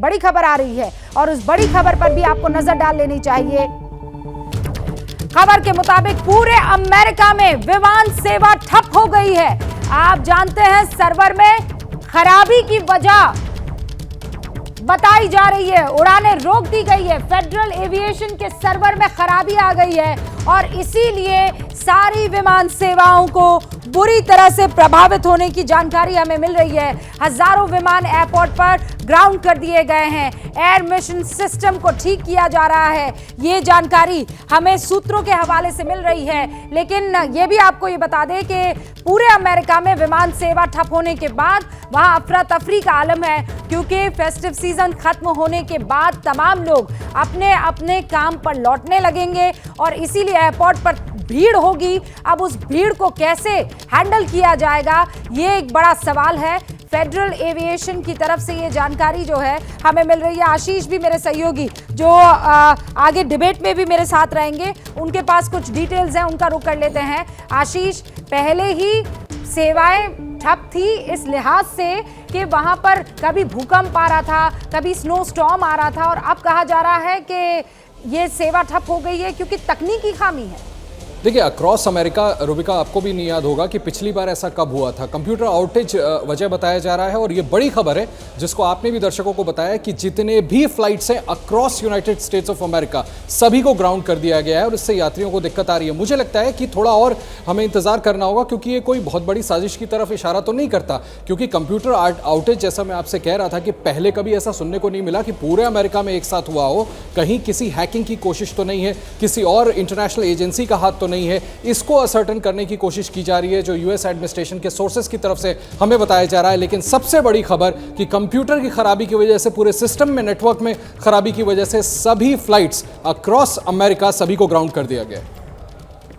बड़ी खबर आ रही है और उस बड़ी खबर पर भी आपको नजर डाल लेनी चाहिए। खबर के मुताबिक पूरे अमेरिका में विमान सेवा ठप हो गई है। आप जानते हैं सर्वर में खराबी की वजह बताई जा रही है, उड़ानें रोक दी गई है। फेडरल एविएशन के सर्वर में खराबी आ गई है और इसीलिए सारी विमान सेवाओं को बुरी तरह से प्रभावित होने की जानकारी हमें मिल रही है। हजारों विमान एयरपोर्ट पर ग्राउंड कर दिए गए हैं। एयर मिशन सिस्टम को ठीक किया जा रहा है। ये जानकारी हमें सूत्रों के हवाले से मिल रही है। लेकिन ये भी आपको ये बता दें कि पूरे अमेरिका में विमान सेवा ठप होने के बाद वहां अफरा तफरी का आलम है, क्योंकि फेस्टिव सीजन खत्म होने के बाद तमाम लोग अपने अपने काम पर लौटने लगेंगे और इसीलिए एयरपोर्ट पर भीड़ होगी। अब उस भीड़ को कैसे हैंडल किया जाएगा, ये एक बड़ा सवाल है। फेडरल एविएशन की तरफ से ये जानकारी जो है हमें मिल रही है। आशीष भी मेरे सहयोगी जो आगे डिबेट में भी मेरे साथ रहेंगे, उनके पास कुछ डिटेल्स हैं, उनका रुख कर लेते हैं। आशीष, पहले ही सेवाएं ठप थी इस लिहाज से कि वहां पर कभी भूकंप आ रहा था, कभी स्नो स्टॉर्म आ रहा था और अब कहा जा रहा है कि ये सेवा ठप हो गई है क्योंकि तकनीकी खामी है। देखिए, अक्रॉस अमेरिका, रुबिका, आपको भी नहीं याद होगा कि पिछली बार ऐसा कब हुआ था। कंप्यूटर आउटेज वजह बताया जा रहा है और ये बड़ी खबर है जिसको आपने भी दर्शकों को बताया कि जितने भी फ्लाइट्स हैं across United states of America सभी को ग्राउंड कर दिया गया है और इससे यात्रियों को दिक्कत आ रही है। मुझे लगता है कि थोड़ा और हमें इंतजार करना होगा क्योंकि ये कोई बहुत बड़ी साजिश की तरफ इशारा तो नहीं करता, क्योंकि कंप्यूटर आउटेज, जैसा मैं आपसे कह रहा था कि पहले कभी ऐसा सुनने को नहीं मिला कि पूरे अमेरिका में एक साथ हुआ हो। कहीं किसी हैकिंग की कोशिश तो नहीं है, किसी और इंटरनेशनल एजेंसी का हाथ तो नहीं है। इसको असर्टन करने की कोशिश की जा रही है जो यूएस एडमिनिस्ट्रेशन के सोर्सेस की तरफ से हमें बताया जा रहा है। लेकिन सबसे बड़ी खबर कि कंप्यूटर की खराबी की वजह से, पूरे सिस्टम में, नेटवर्क में खराबी की वजह से सभी फ्लाइट्स अक्रॉस अमेरिका सभी को ग्राउंड कर दिया गया।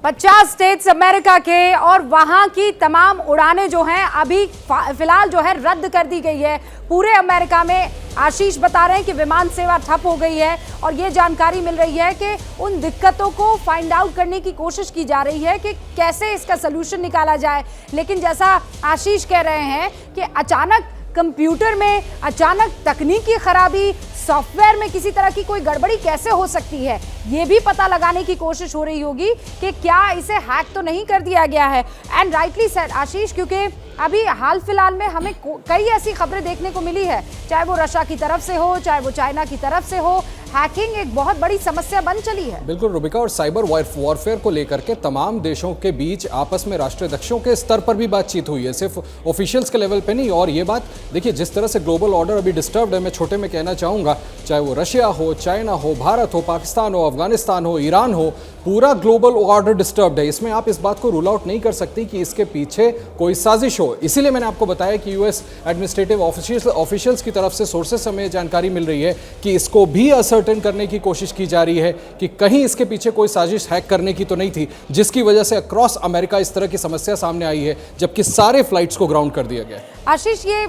50 स्टेट्स अमेरिका के और वहां की तमाम उड़ानें जो हैं अभी फिलहाल जो है रद्द कर दी गई है पूरे अमेरिका में। आशीष बता रहे हैं कि विमान सेवा ठप हो गई है और ये जानकारी मिल रही है कि उन दिक्कतों को फाइंड आउट करने की कोशिश की जा रही है कि कैसे इसका सलूशन निकाला जाए। लेकिन जैसा आशीष कह रहे हैं कि अचानक कंप्यूटर में अचानक तकनीकी खराबी, सॉफ्टवेयर में किसी तरह की कोई गड़बड़ी कैसे हो सकती है, ये भी पता लगाने की कोशिश हो रही होगी कि क्या इसे हैक तो नहीं कर दिया गया है। एंड राइटली सेड आशीष, क्योंकि अभी हाल फिलहाल में हमें कई ऐसी खबरें देखने को मिली है, चाहे वो रशिया की तरफ से हो, चाहे वो चाइना की तरफ से हो, हैकिंग एक बहुत बड़ी समस्या बन चली है। बिल्कुल रुबिका, और साइबर वॉरफेयर को लेकर के तमाम देशों के बीच आपस में राष्ट्राध्यक्षों के स्तर पर भी बातचीत हुई है, सिर्फ ऑफिशियल्स के लेवल पे नहीं। और ये बात देखिए, जिस तरह से ग्लोबल ऑर्डर अभी डिस्टर्ब्ड है, मैं छोटे में कहना चाहूँगा, चाहे वो रशिया हो, चाइना हो, भारत हो, पाकिस्तान हो, अफगानिस्तान हो, ईरान हो, पूरा ग्लोबल ऑर्डर डिस्टर्ब्ड है। इसमें आप इस बात को रूल आउट नहीं कर सकती कि इसके पीछे कोई साजिश हो। इसीलिए मैंने आपको बताया कि यूएस एडमिनिस्ट्रेटिव ऑफिशियल्स की तरफ से सोर्सेस हमें जानकारी मिल रही है कि इसको भी असर्टेन करने की कोशिश की जा रही है कि कहीं इसके पीछे कोई साजिश हैक करने की तो नहीं थी, जिसकी वजह से अक्रॉस अमेरिका इस तरह की समस्या सामने आई है, जबकि सारे फ्लाइट्स को ग्राउंड कर दिया गया। आशीष, ये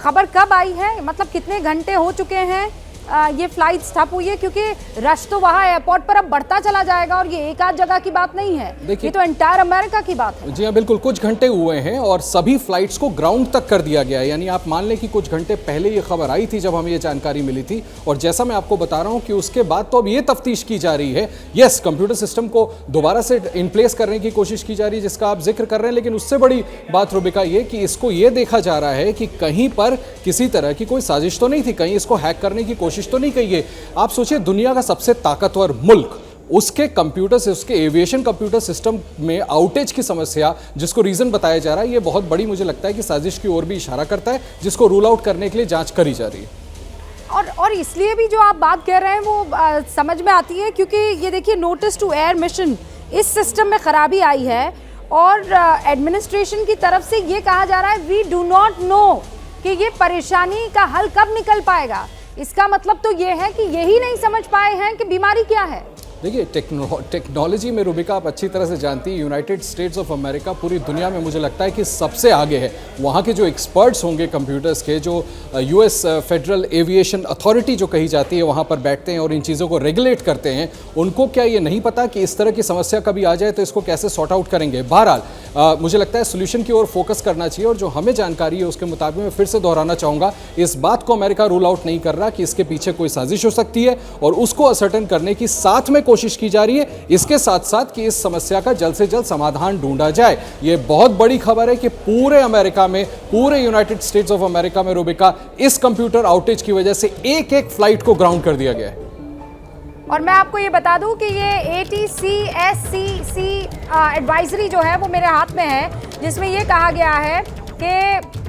खबर कब आई है, मतलब कितने घंटे हो चुके हैं ये फ्लाइट्स ठप हुई है? क्योंकि रश तो वहाँ एयरपोर्ट पर अब बढ़ता चला जाएगा और ये एक आध जगह की बात नहीं है, ये तो एंटायर अमेरिका की बात है। जी हाँ, बिल्कुल, कुछ घंटे हुए हैं और सभी फ्लाइट्स को ग्राउंड तक कर दिया गया है। यानी आप मान लें कि कुछ घंटे पहले ये खबर आई थी जब हमें ये जानकारी मिली थी, और जैसा मैं आपको बता रहा हूँ कि उसके बाद तो अब ये तफ्तीश की जा रही है। यस, कंप्यूटर सिस्टम को दोबारा से इन प्लेस करने की कोशिश की जा रही है जिसका आप जिक्र कर रहे हैं, लेकिन उससे बड़ी बात रुबिका ये कि इसको ये देखा जा रहा है कि कहीं पर किसी तरह की कोई साजिश तो नहीं थी, कहीं इसको हैक करने की कोशिश तो नहीं की है। आप सोचिए, दुनिया का सबसे ताकतवर मुल्क, उसके कंप्यूटर से, उसके एविएशन कंप्यूटर सिस्टम में आउटेज की समस्या, जिसको रीजन बताया जा रहा है, ये बहुत बड़ी मुझे लगता है कि साजिश की ओर भी इशारा करता है, जिसको रूल आउट करने के लिए जांच करी जा रही है। और इसलिए भी जो आप बात कह रहे हैं वो समझ में आती है, क्योंकि ये देखिए, नोटिस टू एयर मिशन, इस सिस्टम में खराबी आई है और एडमिनिस्ट्रेशन की तरफ से ये कहा जा रहा है वी डू नॉट नो कि ये परेशानी का हल कब निकल पाएगा। इसका मतलब तो ये है कि यही नहीं समझ पाए हैं कि बीमारी क्या है। देखिए, टेक्नोलॉजी में रुबिका आप अच्छी तरह से जानती हैं, यूनाइटेड स्टेट्स ऑफ अमेरिका पूरी दुनिया में मुझे लगता है कि सबसे आगे है। वहाँ के जो एक्सपर्ट्स होंगे कंप्यूटर्स के, जो यूएस फेडरल एविएशन अथॉरिटी जो कही जाती है, वहाँ पर बैठते हैं और इन चीज़ों को रेगुलेट करते हैं, उनको क्या ये नहीं पता कि इस तरह की समस्या कभी आ जाए तो इसको कैसे सॉर्ट आउट करेंगे। बहरहाल मुझे लगता है सोल्यूशन की ओर फोकस करना चाहिए, और जो हमें जानकारी है उसके मुताबिक मैं फिर से दोहराना चाहूँगा, इस बात को अमेरिका रूल आउट नहीं कर रहा कि इसके पीछे कोई साजिश हो सकती है, और उसको असर्टेन करने की साथ में कोशिश की जा रही है, इसके साथ साथ कि इस समस्या का जल्द से जल्द समाधान ढूंढा जाए। यह बहुत बड़ी खबर है कि पूरे अमेरिका में, पूरे यूनाइटेड स्टेट्स ऑफ अमेरिका में रुबिका, इस कंप्यूटर आउटेज की वजह से एक एक फ्लाइट को ग्राउंड कर दिया गया है। और मैं आपको ये बता दूं कि ये ATCSCC एडवाइजरी जो है वो मेरे हाथ में है, जिसमें ये कहा गया है कि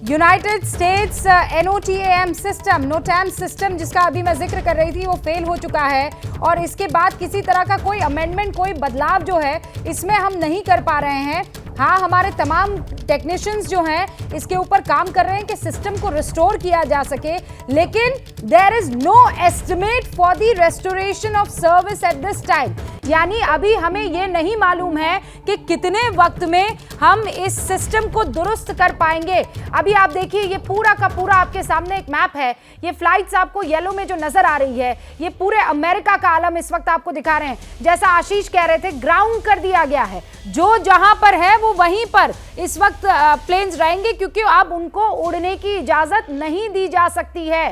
United states NOTAM system, NOTAM system जिसका अभी मैं जिक्र कर रही थी, वो फेल हो चुका है, और इसके बाद किसी तरह का कोई अमेंडमेंट, कोई बदलाव जो है इसमें हम नहीं कर पा रहे हैं। हाँ, हमारे तमाम टेक्नीशियंस जो हैं इसके ऊपर काम कर रहे हैं कि सिस्टम को रिस्टोर किया जा सके, लेकिन there is no estimate for the restoration of service at this time. यानी अभी हमें यह नहीं मालूम है कि कितने वक्त में हम इस सिस्टम को दुरुस्त कर पाएंगे। अभी आप देखिए, ये पूरा का पूरा आपके सामने एक मैप है। ये फ्लाइट्स आपको येलो में जो नजर आ रही है, ये पूरे अमेरिका का आलम इस वक्त आपको दिखा रहे हैं। जैसा आशीष कह रहे थे, ग्राउंड कर दिया गया है, जो जहां पर है वो वहीं पर इस वक्त प्लेन्स रहेंगे, क्योंकि अब उनको उड़ने की इजाजत नहीं दी जा सकती है।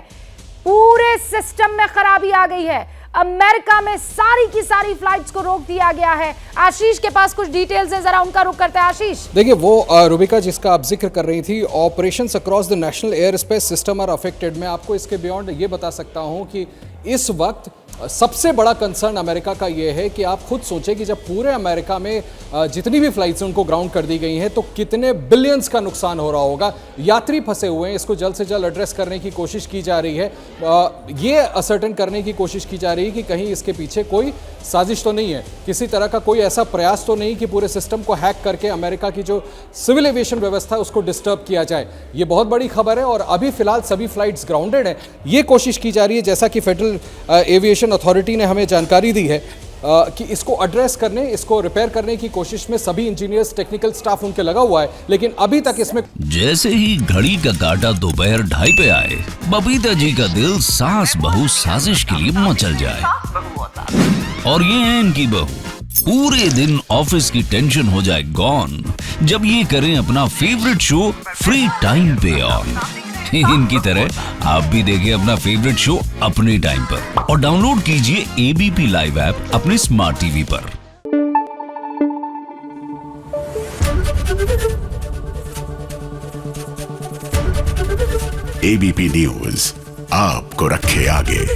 पूरे सिस्टम में खराबी आ गई है। अमेरिका में सारी की सारी फ्लाइट्स को रोक दिया गया है। आशीष के पास कुछ डिटेल्स है, जरा उनका रुख करते हैं। आशीष, देखिए, वो रुबिका जिसका आप जिक्र कर रही थी, operations across the national airspace system are affected. मैं आपको इसके बियॉन्ड ये बता सकता हूं कि इस वक्त सबसे बड़ा कंसर्न अमेरिका का ये है कि आप खुद सोचें कि जब पूरे अमेरिका में जितनी भी फ्लाइट्स हैं उनको ग्राउंड कर दी गई हैं, तो कितने बिलियंस का नुकसान हो रहा होगा। यात्री फंसे हुए हैं, इसको जल्द से जल्द एड्रेस करने की कोशिश की जा रही है। ये असर्टेन करने की कोशिश की जा रही है कि कहीं इसके पीछे कोई साजिश तो नहीं है, किसी तरह का कोई ऐसा प्रयास तो नहीं कि पूरे सिस्टम को हैक करके अमेरिका की जो सिविल एविएशन व्यवस्था है उसको डिस्टर्ब किया जाए। ये बहुत बड़ी खबर है, और अभी फिलहाल सभी फ्लाइट्स ग्राउंडेड हैं। ये कोशिश की जा रही है, जैसा कि फेडरल एविएशन अथॉरिटी ने हमें जानकारी दी है, कि इसको एड्रेस करने, इसको रिपेयर करने की कोशिश में सभी इंजीनियर्स, टेक्निकल स्टाफ उनके लगा हुआ है, लेकिन अभी तक इसमें। जैसे ही घड़ी का काटा दोपहर 2:30 पे आए, बबीता जी का दिल सास बहू साजिश के लिए मचल जाए। और ये है इनकी बहू, पूरे दिन ऑफिस की टेंशन हो जाए गॉन जब ये करें अपना फेवरेट शो फ्री टाइम पे ऑन। इनकी तरह आप भी देखिए अपना फेवरेट शो अपने टाइम पर, और डाउनलोड कीजिए ABP लाइव ऐप अपने स्मार्ट टीवी पर। ABP न्यूज आपको रखे आगे।